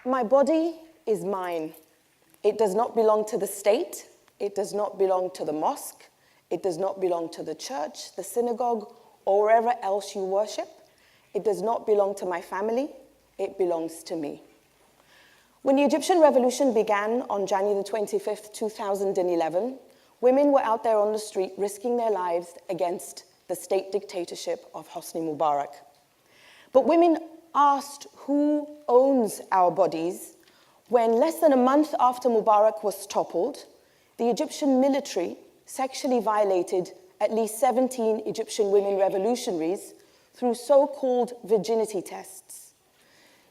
My body is mine. It does not belong to the state. It does not belong to the mosque. It does not belong to the church, the synagogue, or wherever else you worship. It does not belong to my family. It belongs to me. When the Egyptian revolution began on January the 25th, 2011, women were out there on the street risking their lives against the state dictatorship of Hosni Mubarak. But women asked who owns our bodies when less than a month after Mubarak was toppled, the Egyptian military sexually violated at least 17 Egyptian women revolutionaries through so-called virginity tests.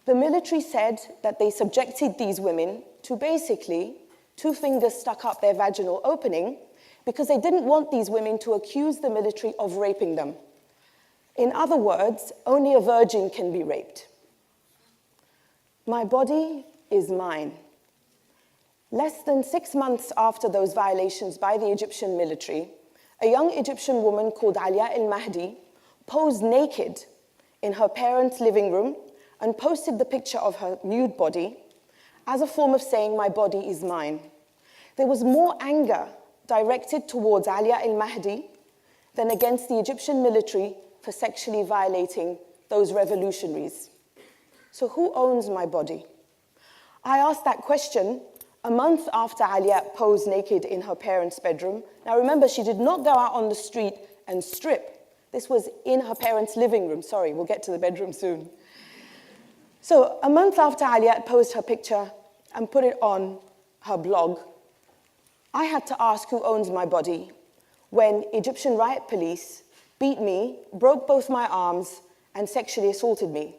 The military said that they subjected these women to basically 2 fingers stuck up their vaginal opening because they didn't want these women to accuse the military of raping them. In other words, only a virgin can be raped. My body is mine. Less than 6 months after those violations by the Egyptian military, a young Egyptian woman called Alia El-Mahdi posed naked in her parents' living room and posted the picture of her nude body as a form of saying, my body is mine. There was more anger directed towards Alia El-Mahdi than against the Egyptian military for sexually violating those revolutionaries. So who owns my body? I asked that question a month after Alia posed naked in her parents' bedroom. Now remember, she did not go out on the street and strip. This was in her parents' living room. Sorry, we'll get to the bedroom soon. So a month after Alia posed her picture and put it on her blog, I had to ask who owns my body when Egyptian riot police beat me, broke both my arms, and sexually assaulted me.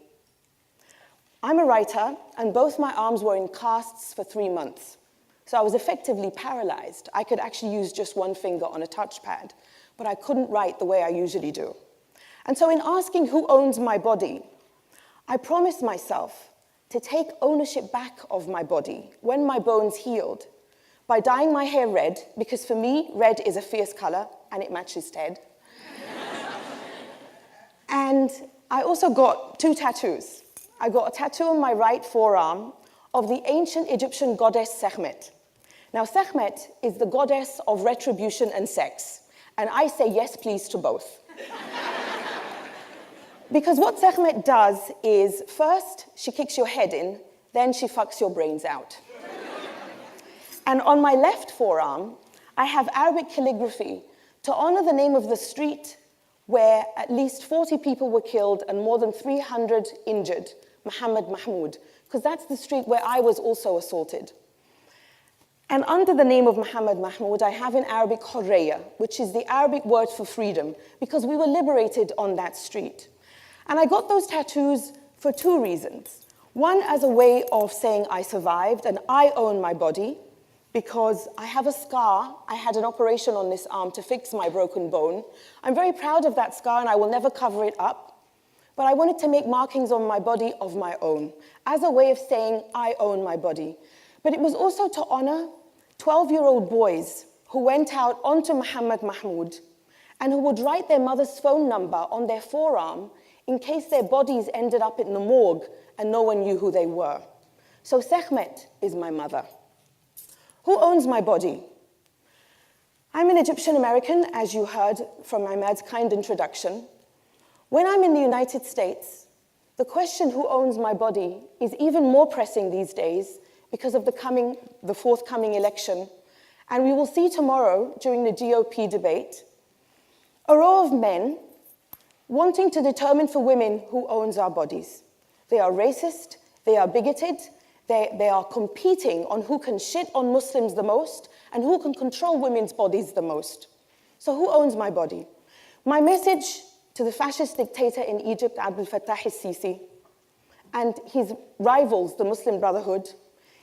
I'm a writer, and both my arms were in casts for 3 months. So I was effectively paralyzed. I could actually use just 1 finger on a touchpad, but I couldn't write the way I usually do. And so in asking who owns my body, I promised myself to take ownership back of my body when my bones healed by dyeing my hair red, because for me, red is a fierce color, and it matches Ted. And I also got 2 tattoos. I got a tattoo on my right forearm of the ancient Egyptian goddess Sekhmet. Now, Sekhmet is the goddess of retribution and sex, and I say yes, please, to both. Because what Sekhmet does is, first, she kicks your head in, then she fucks your brains out. And on my left forearm, I have Arabic calligraphy to honor the name of the street where at least 40 people were killed and more than 300 injured, Muhammad Mahmoud, because that's the street where I was also assaulted. And under the name of Muhammad Mahmoud, I have in Arabic Hurriya, which is the Arabic word for freedom, because we were liberated on that street. And I got those tattoos for 2 reasons. One, as a way of saying I survived and I own my body, because I have a scar. I had an operation on this arm to fix my broken bone. I'm very proud of that scar, and I will never cover it up. But I wanted to make markings on my body of my own, as a way of saying I own my body. But it was also to honor 12-year-old boys who went out onto Muhammad Mahmoud and who would write their mother's phone number on their forearm in case their bodies ended up in the morgue and no one knew who they were. So Sekhmet is my mother. Who owns my body? I'm an Egyptian American, as you heard from Imad's kind introduction. When I'm in the United States, the question who owns my body is even more pressing these days because of the forthcoming election. And we will see tomorrow, during the GOP debate, a row of men wanting to determine for women who owns our bodies. They are racist, they are bigoted, they are competing on who can shit on Muslims the most and who can control women's bodies the most. So who owns my body? My message to the fascist dictator in Egypt, Abdel Fattah al-Sisi, and his rivals, the Muslim Brotherhood,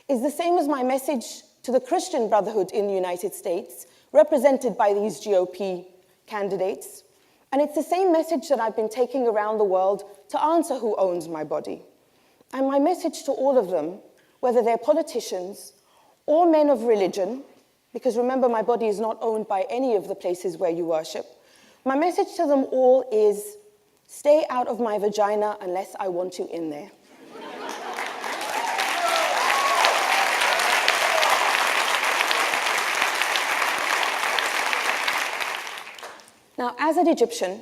is the same as my message to the Christian Brotherhood in the United States, represented by these GOP candidates. And it's the same message that I've been taking around the world to answer who owns my body. And my message to all of them, whether they're politicians or men of religion, because remember, my body is not owned by any of the places where you worship, my message to them all is, stay out of my vagina unless I want you in there. Now, as an Egyptian,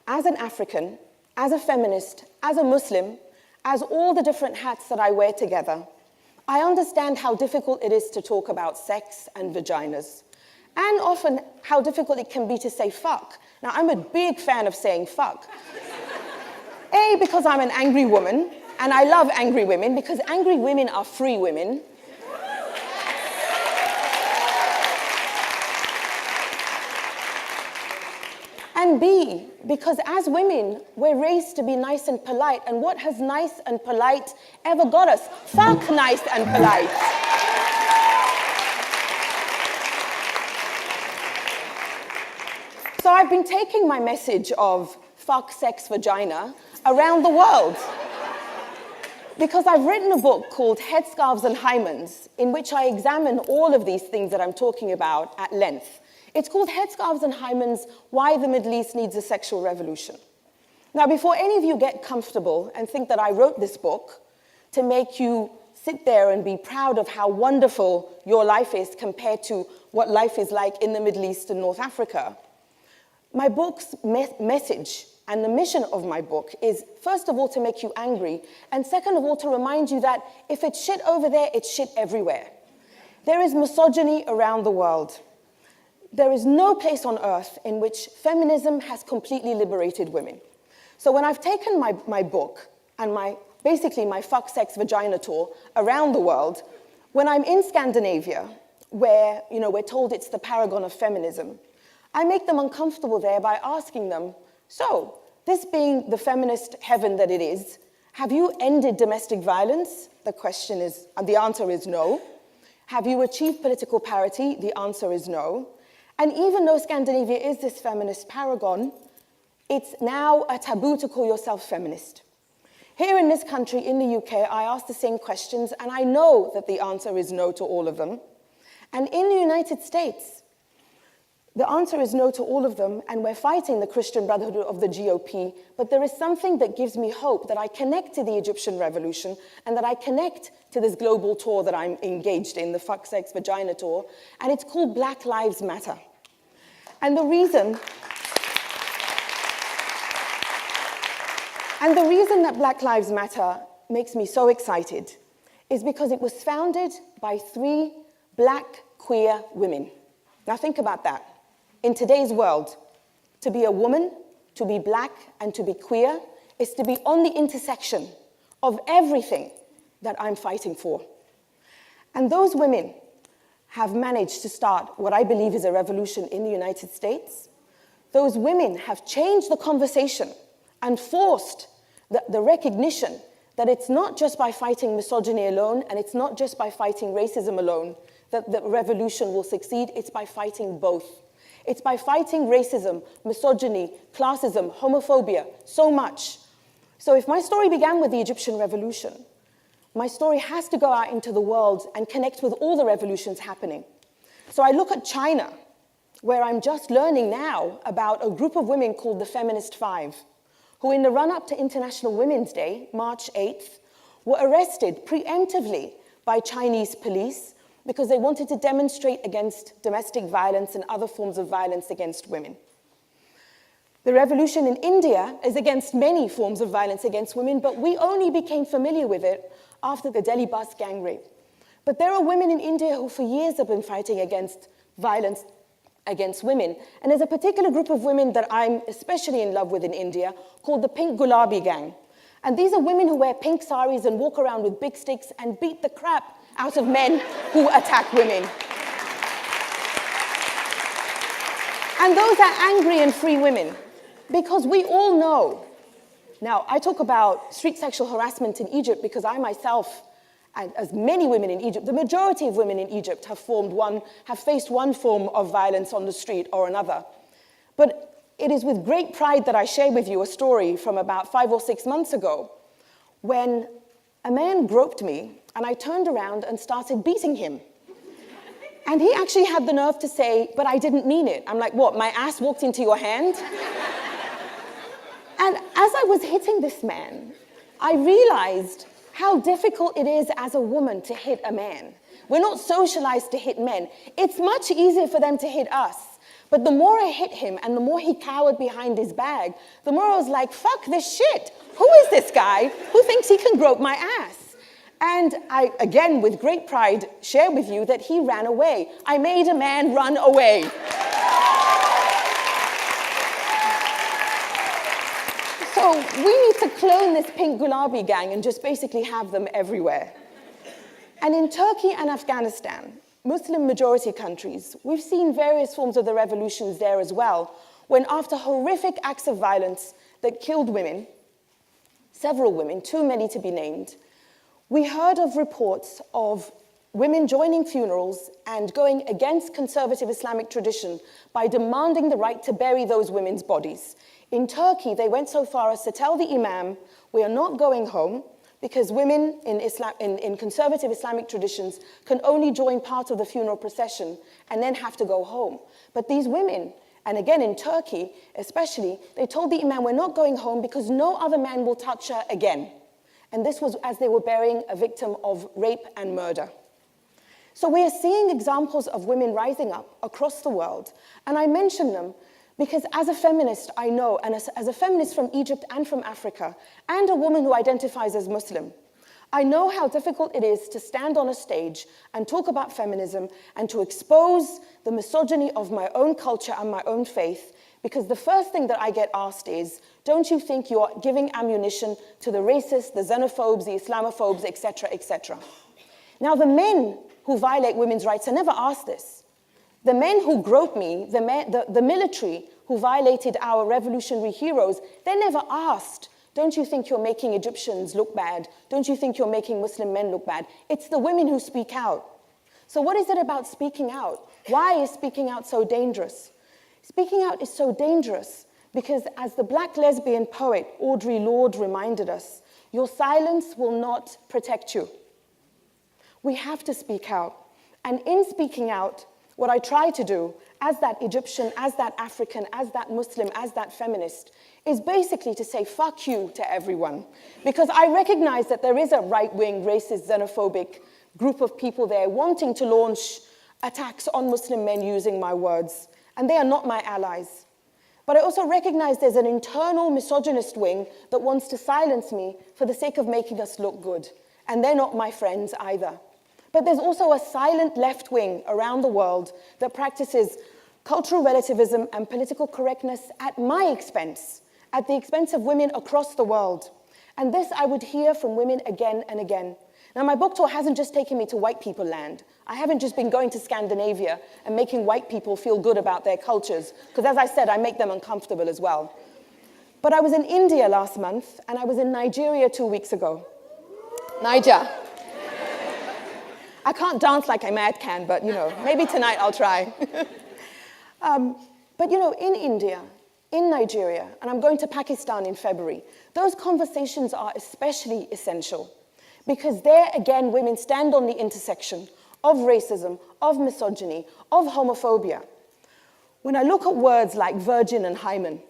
as an African, as a feminist, as a Muslim, as all the different hats that I wear together, I understand how difficult it is to talk about sex and vaginas, and often how difficult it can be to say fuck. Now, I'm a big fan of saying fuck. A, because I'm an angry woman, and I love angry women, because angry women are free women. And B, because as women, we're raised to be nice and polite, and what has nice and polite ever got us? Fuck nice and polite. So I've been taking my message of fuck, sex, vagina around the world. Because I've written a book called Headscarves and Hymens, in which I examine all of these things that I'm talking about at length. It's called Headscarves and Hymens, Why the Middle East Needs a Sexual Revolution. Now, before any of you get comfortable and think that I wrote this book to make you sit there and be proud of how wonderful your life is compared to what life is like in the Middle East and North Africa, my book's message and the mission of my book is, first of all, to make you angry, and second of all, to remind you that if it's shit over there, it's shit everywhere. There is misogyny around the world. There is no place on earth in which feminism has completely liberated women. So when I've taken my book and basically my fuck, sex, vagina tour around the world, when I'm in Scandinavia, where we're told it's the paragon of feminism, I make them uncomfortable there by asking them, so, this being the feminist heaven that it is, have you ended domestic violence? The answer is no. Have you achieved political parity? The answer is no. And even though Scandinavia is this feminist paragon, it's now a taboo to call yourself feminist. Here in this country, in the UK, I ask the same questions, and I know that the answer is no to all of them. And in the United States, the answer is no to all of them, and we're fighting the Christian Brotherhood of the GOP, but there is something that gives me hope that I connect to the Egyptian revolution and that I connect to this global tour that I'm engaged in, the Fuck, Sex, Vagina tour, and it's called Black Lives Matter. And the reason that Black Lives Matter makes me so excited is because it was founded by 3 black queer women. Now think about that. In today's world, to be a woman, to be black, and to be queer is to be on the intersection of everything that I'm fighting for. And those women have managed to start what I believe is a revolution in the United States. Those women have changed the conversation and forced the recognition that it's not just by fighting misogyny alone, and it's not just by fighting racism alone that the revolution will succeed, it's by fighting both. It's by fighting racism, misogyny, classism, homophobia, so much. So if my story began with the Egyptian revolution, my story has to go out into the world and connect with all the revolutions happening. So I look at China, where I'm just learning now about a group of women called the Feminist Five, who in the run-up to International Women's Day, March 8th, were arrested preemptively by Chinese police because they wanted to demonstrate against domestic violence and other forms of violence against women. The revolution in India is against many forms of violence against women, but we only became familiar with it after the Delhi bus gang rape. But there are women in India who for years have been fighting against violence against women. And there's a particular group of women that I'm especially in love with in India called the Pink Gulabi gang. And these are women who wear pink saris and walk around with big sticks and beat the crap out of men who attack women. And those are angry and free women, because we all know. Now, I talk about street sexual harassment in Egypt because I myself, and as many women in Egypt, the majority of women in Egypt have faced one form of violence on the street or another. But it is with great pride that I share with you a story from about 5 or 6 months ago when a man groped me and I turned around and started beating him. And he actually had the nerve to say, "But I didn't mean it." I'm like, "What, my ass walked into your hand?" And as I was hitting this man, I realized how difficult it is as a woman to hit a man. We're not socialized to hit men. It's much easier for them to hit us. But the more I hit him and the more he cowered behind his bag, the more I was like, fuck this shit. Who is this guy who thinks he can grope my ass? And I, again, with great pride, share with you that he ran away. I made a man run away. So we need to clone this pink gulabi gang and just basically have them everywhere. And in Turkey and Afghanistan, Muslim majority countries, we've seen various forms of the revolutions there as well, when after horrific acts of violence that killed women, several women, too many to be named, we heard of reports of women joining funerals and going against conservative Islamic tradition by demanding the right to bury those women's bodies. In Turkey, they went so far as to tell the imam, we are not going home because women in conservative Islamic traditions can only join part of the funeral procession and then have to go home. But these women, and again in Turkey especially, they told the imam, we're not going home because no other man will touch her again. And this was as they were burying a victim of rape and murder. So we are seeing examples of women rising up across the world, and I mention them because as a feminist, I know, and as a feminist from Egypt and from Africa, and a woman who identifies as Muslim, I know how difficult it is to stand on a stage and talk about feminism and to expose the misogyny of my own culture and my own faith, because the first thing that I get asked is, don't you think you're giving ammunition to the racists, the xenophobes, the Islamophobes, etc., etc.? Now, the men who violate women's rights are never asked this. The men who groped me, the military who violated our revolutionary heroes, they're never asked, don't you think you're making Egyptians look bad? Don't you think you're making Muslim men look bad? It's the women who speak out. So what is it about speaking out? Why is speaking out so dangerous? Speaking out is so dangerous because, as the Black lesbian poet Audre Lorde reminded us, your silence will not protect you. We have to speak out. And in speaking out, what I try to do, as that Egyptian, as that African, as that Muslim, as that feminist, is basically to say fuck you to everyone. Because I recognize that there is a right-wing, racist, xenophobic group of people there wanting to launch attacks on Muslim men using my words, and they are not my allies. But I also recognize there's an internal misogynist wing that wants to silence me for the sake of making us look good, and they're not my friends either. But there's also a silent left wing around the world that practices cultural relativism and political correctness at my expense, at the expense of women across the world. And this I would hear from women again and again. Now, my book tour hasn't just taken me to white people land. I haven't just been going to Scandinavia and making white people feel good about their cultures, because as I said, I make them uncomfortable as well. But I was in India last month, and I was in Nigeria 2 weeks ago. Niger. I can't dance like I mad can, but, maybe tonight I'll try. But, in India, in Nigeria, and I'm going to Pakistan in February, those conversations are especially essential because there, again, women stand on the intersection of racism, of misogyny, of homophobia. When I look at words like virgin and hymen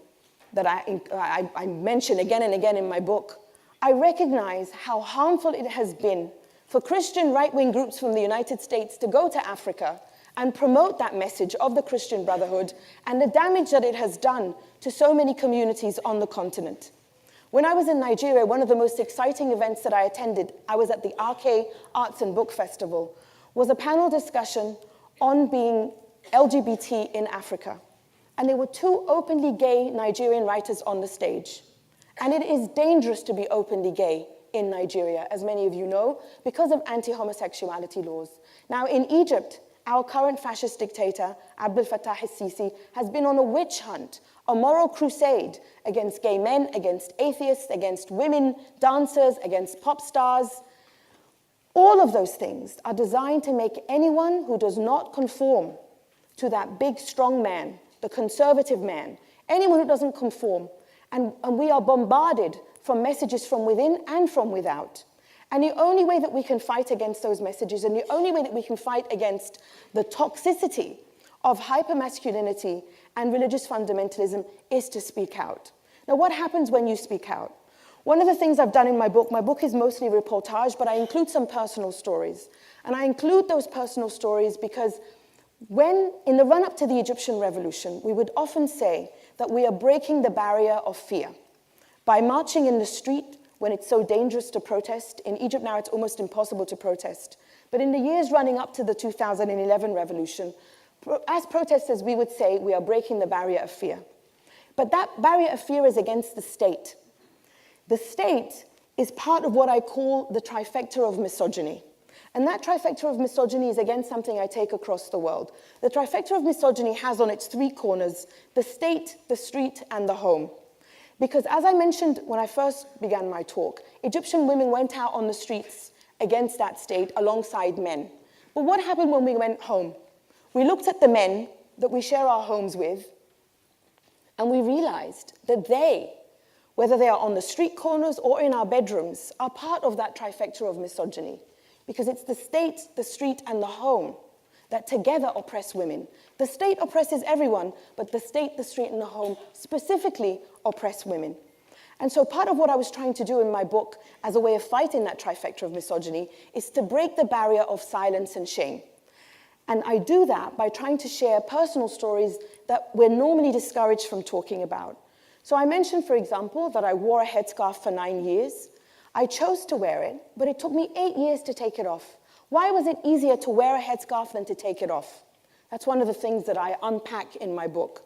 that I mention again and again in my book, I recognize how harmful it has been for Christian right-wing groups from the United States to go to Africa and promote that message of the Christian Brotherhood and the damage that it has done to so many communities on the continent. When I was in Nigeria, one of the most exciting events that I attended, I was at the RK Arts and Book Festival, was a panel discussion on being LGBT in Africa. And there were 2 openly gay Nigerian writers on the stage. And it is dangerous to be openly gay in Nigeria, as many of you know, because of anti-homosexuality laws. Now, in Egypt, our current fascist dictator, Abdel Fattah el-Sisi, has been on a witch hunt, a moral crusade against gay men, against atheists, against women dancers, against pop stars. All of those things are designed to make anyone who does not conform to that big, strong man, the conservative man, anyone who doesn't conform, and we are bombarded from messages from within and from without. And the only way that we can fight against those messages, and the only way that we can fight against the toxicity of hypermasculinity and religious fundamentalism, is to speak out. Now, what happens when you speak out? One of the things I've done in my book is mostly reportage, but I include some personal stories. And I include those personal stories because When, in the run-up to the Egyptian revolution, we would often say that we are breaking the barrier of fear by marching in the street when it's so dangerous to protest. In Egypt now, it's almost impossible to protest. But in the years running up to the 2011 revolution, as protesters, we would say we are breaking the barrier of fear. But that barrier of fear is against the state. The state is part of what I call the trifecta of misogyny. And that trifecta of misogyny is, again, something I take across the world. The trifecta of misogyny has on its three corners the state, the street, and the home. Because as I mentioned when I first began my talk, Egyptian women went out on the streets against that state alongside men. But what happened when we went home? We looked at the men that we share our homes with, and we realized that they, whether they are on the street corners or in our bedrooms, are part of that trifecta of misogyny. Because it's the state, the street, and the home that together oppress women. The state oppresses everyone, but the state, the street, and the home specifically oppress women. And so part of what I was trying to do in my book as a way of fighting that trifecta of misogyny is to break the barrier of silence and shame. And I do that by trying to share personal stories that we're normally discouraged from talking about. So I mentioned, for example, that I wore a headscarf for 9 years. I chose to wear it, but it took me 8 years to take it off. Why was it easier to wear a headscarf than to take it off? That's one of the things that I unpack in my book.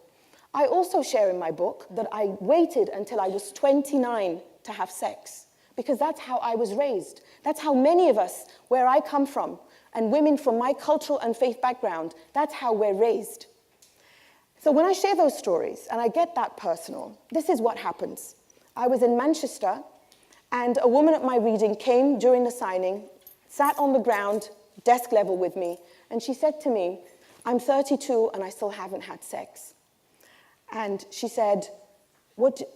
I also share in my book that I waited until I was 29 to have sex, because that's how I was raised. That's how many of us, where I come from, and women from my cultural and faith background, that's how we're raised. So when I share those stories, and I get that personal, this is what happens. I was in Manchester, and a woman at my reading came during the signing, sat on the ground, desk level with me, and she said to me, "I'm 32 and I still haven't had sex." And she said,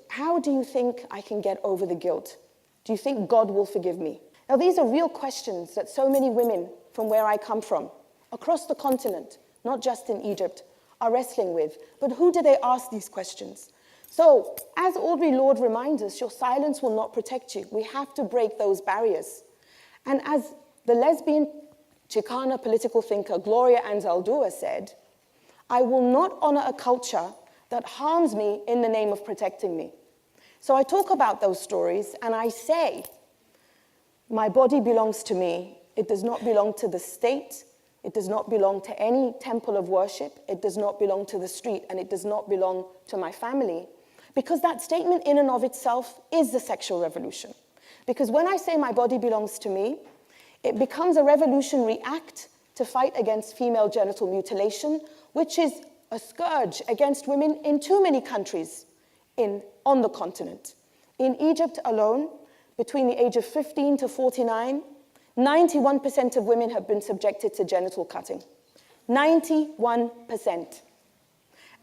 "How do you think I can get over the guilt? Do you think God will forgive me?" Now, these are real questions that so many women from where I come from, across the continent, not just in Egypt, are wrestling with. But who do they ask these questions? So, as Audre Lorde reminds us, your silence will not protect you. We have to break those barriers. And as the lesbian Chicana political thinker Gloria Anzaldúa said, "I will not honor a culture that harms me in the name of protecting me." So I talk about those stories and I say, my body belongs to me. It does not belong to the state. It does not belong to any temple of worship. It does not belong to the street, and it does not belong to my family. Because that statement in and of itself is the sexual revolution. Because when I say my body belongs to me, it becomes a revolutionary act to fight against female genital mutilation, which is a scourge against women in too many countries on the continent. In Egypt alone, between the age of 15 to 49, 91% of women have been subjected to genital cutting. 91%.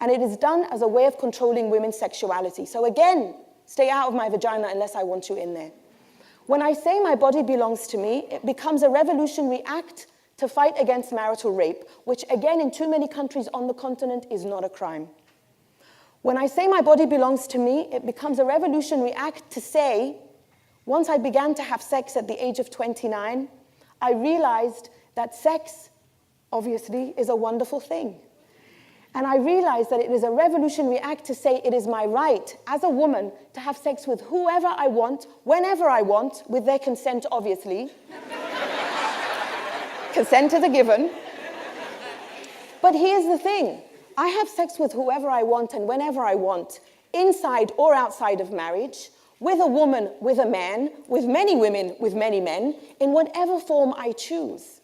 And it is done as a way of controlling women's sexuality. So again, stay out of my vagina unless I want you in there. When I say my body belongs to me, it becomes a revolutionary act to fight against marital rape, which again, in too many countries on the continent is not a crime. When I say my body belongs to me, it becomes a revolutionary act to say, once I began to have sex at the age of 29, I realized that sex, obviously, is a wonderful thing. And I realized that it is a revolutionary act to say it is my right, as a woman, to have sex with whoever I want, whenever I want, with their consent, obviously. Consent is a given. But here's the thing. I have sex with whoever I want and whenever I want, inside or outside of marriage, with a woman, with a man, with many women, with many men, in whatever form I choose.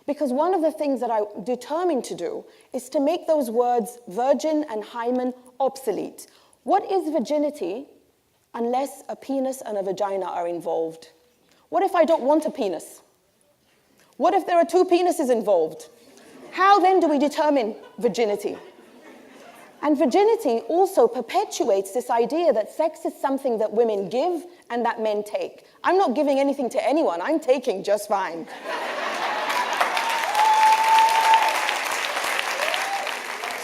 Because one of the things that I'm determined to do is to make those words virgin and hymen obsolete. What is virginity unless a penis and a vagina are involved? What if I don't want a penis? What if there are two penises involved? How then do we determine virginity? And virginity also perpetuates this idea that sex is something that women give and that men take. I'm not giving anything to anyone, I'm taking just fine.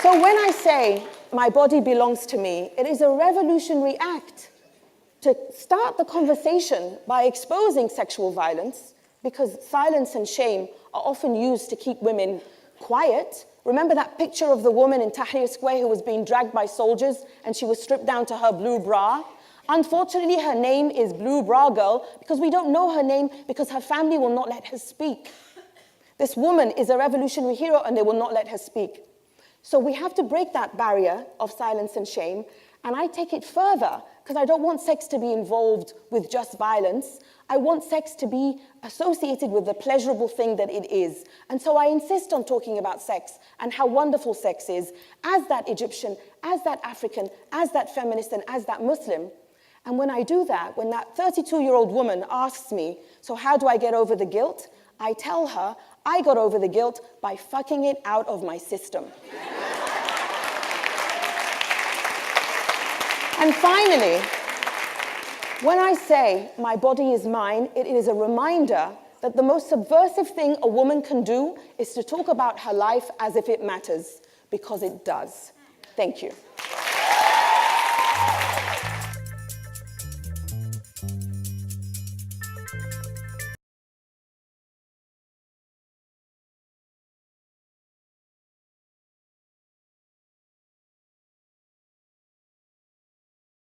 So when I say my body belongs to me, it is a revolutionary act to start the conversation by exposing sexual violence, because silence and shame are often used to keep women quiet Remember that picture of the woman in Tahrir Square who was being dragged by soldiers and she was stripped down to her blue bra? Unfortunately, her name is Blue Bra Girl because we don't know her name because her family will not let her speak. This woman is a revolutionary hero and they will not let her speak. So we have to break that barrier of silence and shame, and I take it further because I don't want sex to be involved with just violence. I want sex to be associated with the pleasurable thing that it is. And so I insist on talking about sex and how wonderful sex is as that Egyptian, as that African, as that feminist, and as that Muslim. And when I do that, when that 32-year-old woman asks me, so how do I get over the guilt? I tell her, I got over the guilt by fucking it out of my system. And finally, when I say my body is mine, it is a reminder that the most subversive thing a woman can do is to talk about her life as if it matters, because it does. Thank you.